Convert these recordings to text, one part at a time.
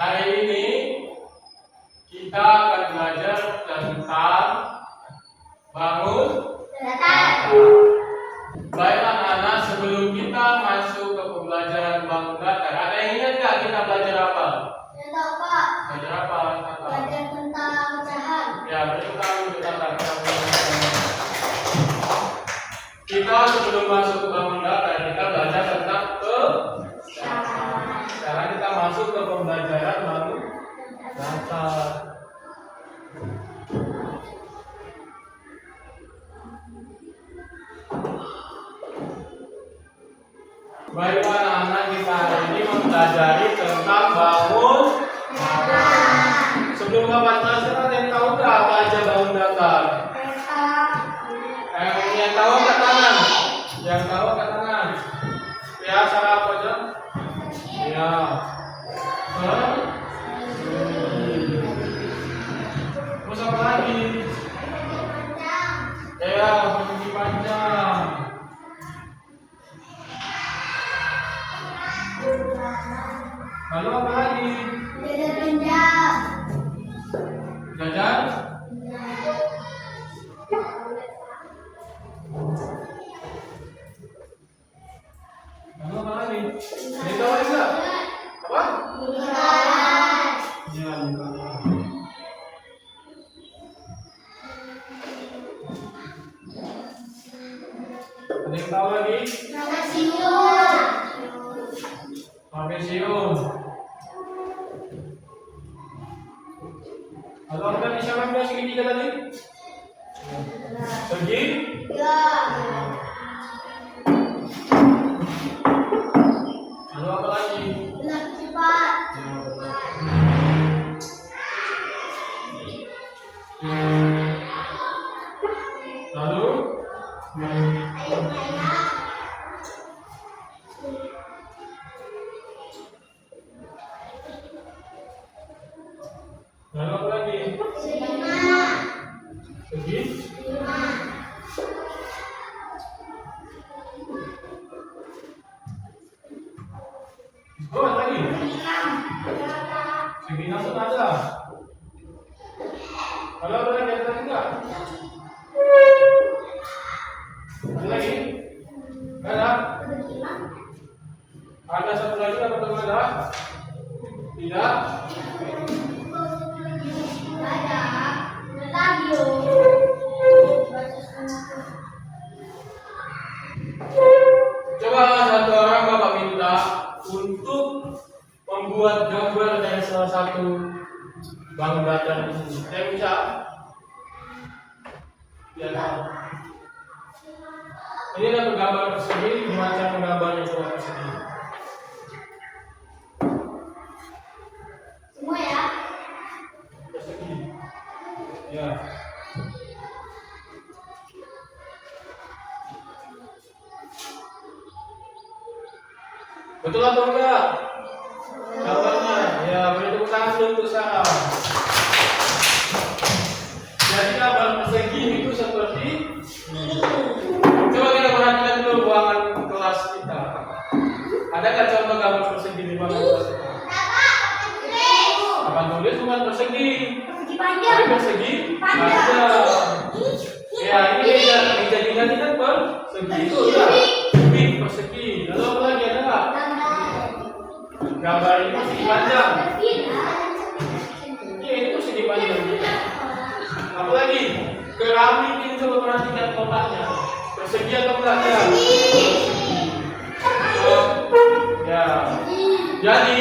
Hari ini kita akan belajar tentang bangun data. Baik anak-anak, sebelum kita masuk ke pembelajaran bangun data, ada yang ingat nggak kita belajar apa? Belajar apa? Belajar tentang pecahan. Ya, betul tentang kita sebelum masuk ke bangun data, kita belajar tentang pecahan. Sekarang kita masuk ke pembelajaran bangun data. Baik anak-anak, kita hari ini mempelajari tentang bangun data. Sebelum Bapak jelasin, ada yang tahu nggak apa aja bangun data? Yang tahu angkat tangan. Yang tahu angkat tangan. Ya, salah apa aja? Ya. Terus apa lagi? Ya, persegi panjang. Lalu apa lagi? Jajar? Lalu apa lagi? Ini tahu enggak? Apa? Ya, ada yang tahu lagi? Trapesium. Lalu apa tadi siapa yang bilang segitiga tadi? Segi? Lalu apa lagi? Lalu? Lalu apa lagi? Segi? Oh, apa lagi? Segi 6 itu ada. Lalu apa lagi? Ada lagi enggak? Ada lagi? Ada? Ada satu lagi apa teman ada? Tidak? Coba satu orang Bapak minta untuk membuat gambar dari salah satu bangun data ini. Saya bisa? Ya. Ini ada gambar persegi, gimana menggambarnya coba persegi? Semua ya? Persegi. Ya. Betul atau enggak? Gambarnya, ya beri tepuk tangan dulu untuk saya. Jadi gambar persegi itu seperti ini. Coba kita perhatikan dulu ruangan kelas kita. Ada nggak contoh gambar persegi di ruangan kelas kita? Papan tulis bukan persegi. Tapi persegi panjang. Ya, ini dijadikan kan persegi itu ya. Big persegi. Lalu apa lagi ada nggak? Gambar ini persegi panjang. Iya, ini persegi panjang. Apa lagi? Keramik ini coba perhatikan kotaknya. Persegi atau enggak ya? Ya. Jadi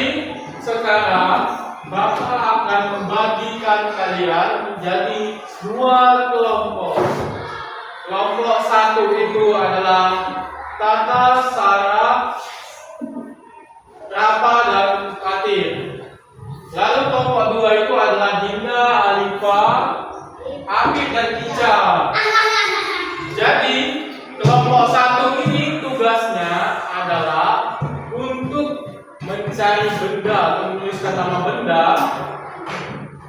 sekarang Bapak akan membagikan kalian menjadi dua kelompok. Kelompok satu itu adalah Tata, Sarah, Rapa, dan Fatir. Lalu kelompok dua itu adalah Dinda, Alifa, Afif, dan Ica. Jadi kelompok satu ini tugasnya adalah untuk mencari benda, menuliskan nama benda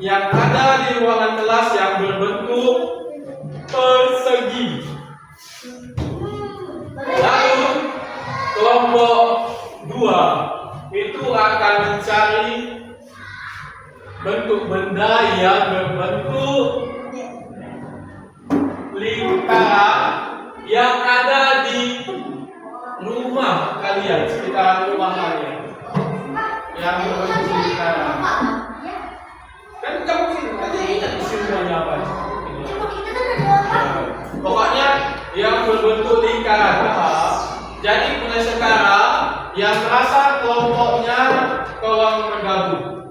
yang ada di ruangan kelas yang berbentuk persegi. Lalu kelompok dua itu akan mencari bentuk benda yang berbentuk lingkaran yang ada di rumah kalian, sekitar rumah kalian yang berbentuk lingkaran. Kan kamu ingat isi rumahnya apa? Pokoknya yang berbentuk lingkaran apa? Jadi mulai sekarang yang merasa kelompoknya tolong bergabung.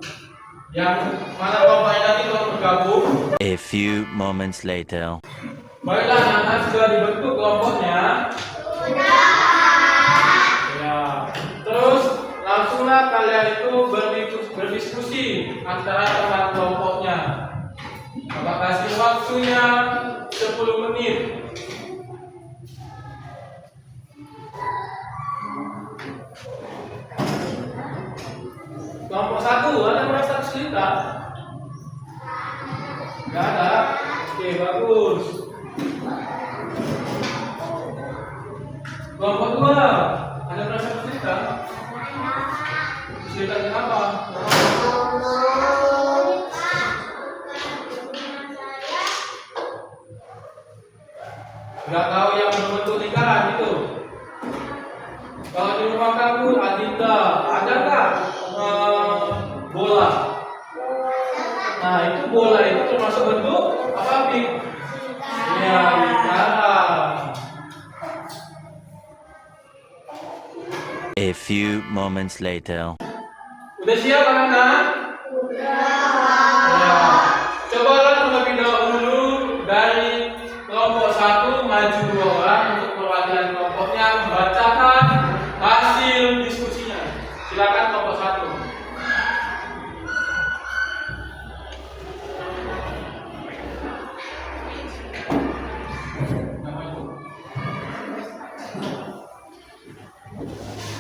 Yang mana kelompoknya nanti tolong bergabung. A few moments later. Baiklah, anak sudah dibentuk kelompoknya. Ya. Terus langsunglah kalian itu berdiskusi antara teman kelompoknya. Bapak kasih waktunya 10 menit. Kelompok 1, ada yang merasa kesulitan? Gak ada? Oke, bagus. Kelompok 2, ada yang merasa kesulitan? Kesulitan kenapa? Gak tahu yang berbentuk lingkaran itu. Kalau di rumah kamu, Adinda, ada nggak bola? Nah, itu bola itu termasuk bentuk apa, Pi? Ya, lingkaran. A few moments later. Udah siap anak-anak? Ya. Cobalah terlebih dahulu dari kelompok 1 maju 2 orang untuk perwakilan kelompoknya membacakan hasil diskusinya. Silakan kelompok 1.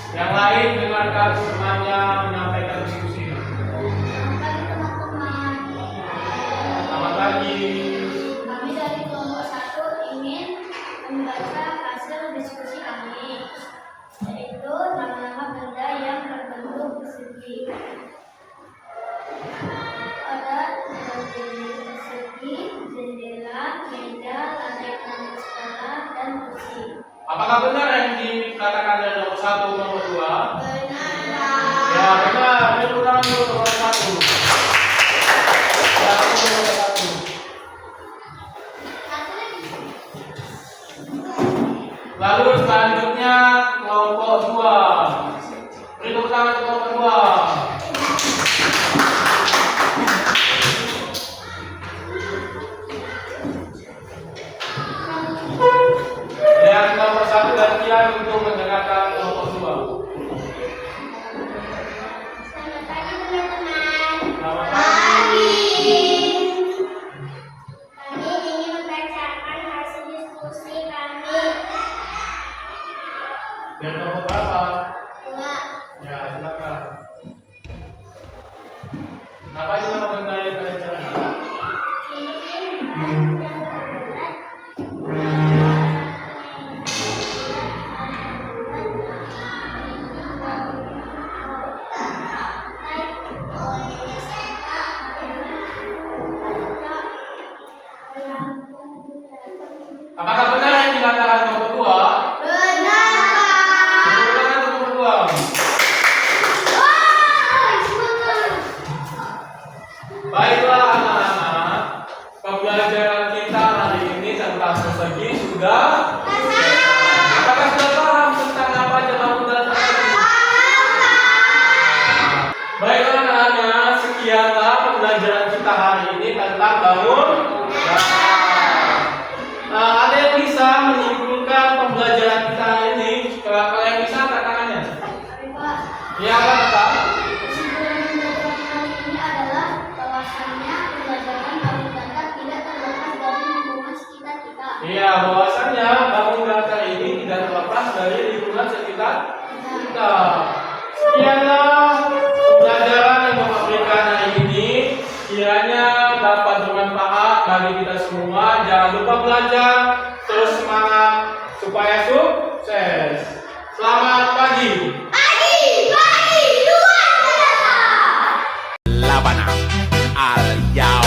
Yang lain dengarkan temannya menyampaikan diskusi. Selamat pagi. Kami dari kelompok 1 ingin membaca hasil diskusi kami, yaitu nama-nama benda yang berbentuk persegi. Ada persegi, jendela, meja, lantai sekolah, dan kursi. Apakah benar yang dikatakan dari nomor 1 nomor 2? Benar. Ya, benar. Tepuk tangan dulu nomor 1. Ya, nomor 1. Lalu selanjutnya kelompok 2. Beri tepuk tangan untuk kelompok 2. Yang kelompok 1 gantian untuk mendengarkan kelompok 2. Selamat pagi teman-teman. Selamat pagi. Kami ingin membacakan hasil diskusi kami. Yang kelompok berapa? 2. Ya, silakan. Apa itu nama benda yang kalian cari? Apakah benar yang dikatakan kelompok 2? Benar. Tepuk tangan untuk kelompok 2. Baiklah anak-anak, pembelajaran kita hari ini tentang persegi sudah. Apakah sudah paham tentang apa jalan benda persegi? Baiklah anak-anak, sekianlah pembelajaran kita hari ini tentang bangun. Ada yang bisa menyimpulkan pembelajaran kita hari ini? Kalau yang bisa, angkat tangannya. Ya, Pak. Kesimpulan pembelajaran kali ini adalah bahwasannya pembelajaran bangun datar tidak terlepas dari lingkungan sekitar kita. Iya, bahwasannya bangun datar ini tidak terlepas dari lingkungan sekitar kita. Sekianlah pembelajaran yang Bapak berikan hari ini. Kiranya dapat bermanfaat bagi kita semua. Jangan lupa belajar, terus semangat supaya sukses. Selamat pagi. Pagi, luar biasa. Labanang. Al, yo.